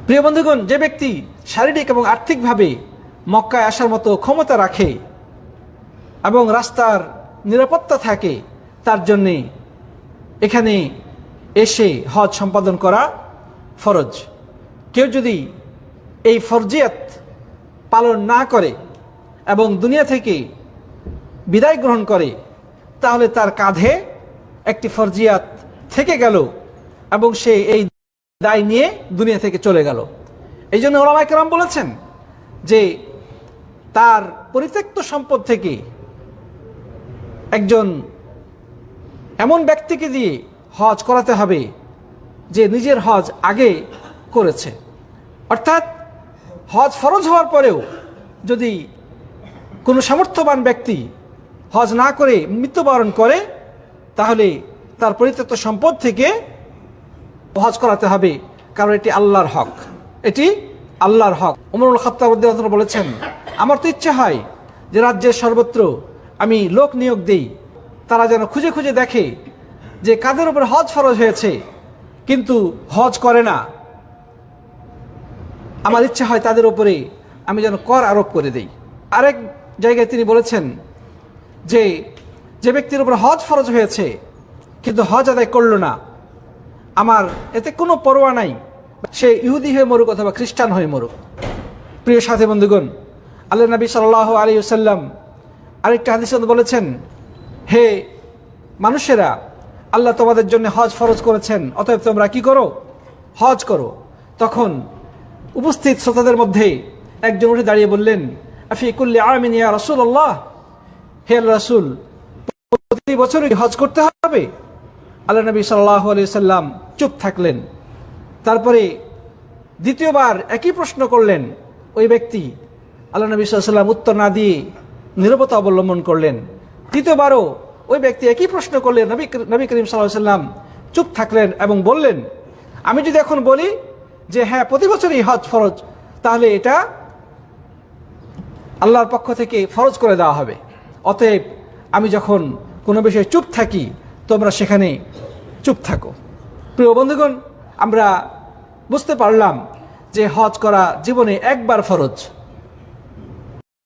প্রিয় বন্ধুগণ, যে ব্যক্তি শারীরিক এবং আর্থিকভাবে মক্কায় আসার মতো ক্ষমতা রাখে এবং রাস্তার নিরাপত্তা থাকে, তার জন্যে এখানে এসে হজ সম্পাদন করা ফরজ। কেউ যদি এই ফরজিয়াত পালন না করে এবং দুনিয়া থেকে বিদায় গ্রহণ করে, তাহলে তার কাঁধে একটি ফরজিয়াত থেকে গেল এবং সে এই দায় নিয়ে দুনিয়া থেকে চলে গেল। এই জন্য ওলামায়ে কেরাম বলেছেন যে তার পরিত্যক্ত সম্পদ থেকে একজন এমন ব্যক্তিকে দিয়ে হজ করাতে হবে যে নিজের হজ আগে করেছে। অর্থাৎ হজ ফরজ হওয়ার পরেও যদি কোনো সামর্থ্যবান ব্যক্তি হজ না করে মৃত্যুবরণ করে, তাহলে তার পরিত্যক্ত সম্পদ থেকে হজ করাতে হবে, কারণ এটি আল্লাহর হক, এটি আল্লাহর হক। ওমর ইবনে খাত্তাব রাদিয়াল্লাহু আনহু বলেছেন, আমার তো ইচ্ছে হয় যে রাজ্যের সর্বত্র আমি লোক নিয়োগ দেই, তারা যেন খুঁজে খুঁজে দেখে যে কাদের উপর হজ ফরজ হয়েছে কিন্তু হজ করে না। আমার ইচ্ছা হয় তাদের উপরে আমি যেন কর আরোপ করে দেই। আরেক জায়গায় তিনি বলেছেন যে যে ব্যক্তির উপর হজ ফরজ হয়েছে কিন্তু হজ আদায় করলো না, আমার এতে কোনো পরোয়া নাই, সে ইহুদি হয়ে মরুক অথবা খ্রিস্টান হয়ে মরুক। প্রিয় সাথী বন্ধুগণ, আল্লাহ নবী সাল্লাল্লাহু আলাইহি ওয়াসাল্লাম আরেকটা হাদিসে বলেছেন, হে মানুষেরা, আল্লাহ তোমাদের জন্য হজ ফরজ করেছেন, অতএব তোমরা কি করো? হজ করো। তখন উপস্থিত শ্রোতাদের মধ্যে একজন উঠে দাঁড়িয়ে বললেন, আফি কুল্লি আমিন ইয়া রাসূলুল্লাহ, হে আল্লাহর রাসূল, প্রতি বছরই হজ করতে হবে? আল্লাহ নবী সাল্লাল্লাহু আলাইহি ওয়াসাল্লাম চুপ থাকলেন। তারপরে দ্বিতীয়বার একই প্রশ্ন করলেন ওই ব্যক্তি। আল্লাহ নবী সাল্লাল্লাহু আলাইহি ওয়াসাল্লাম উত্তর না দিয়ে নীরবতা অবলম্বন করলেন। তৃতীয়বারও ওই ব্যক্তি একই প্রশ্ন করলেন। নবী করিম সাল্লাল্লাহু আলাইহি ওয়াসাল্লাম চুপ থাকলেন এবং বললেন, আমি যদি এখন বলি যে হ্যাঁ প্রতি বছরই হজ ফরজ, তাহলে এটা আল্লাহর পক্ষ থেকে ফরজ করে দেওয়া হবে। অতএব আমি যখন কোনো বিষয়ে চুপ থাকি, তোমরা সেখানে চুপ থাকো। প্রিয় বন্ধুগণ, আমরা বুঝতে পারলাম যে হজ করা জীবনে একবার ফরজ।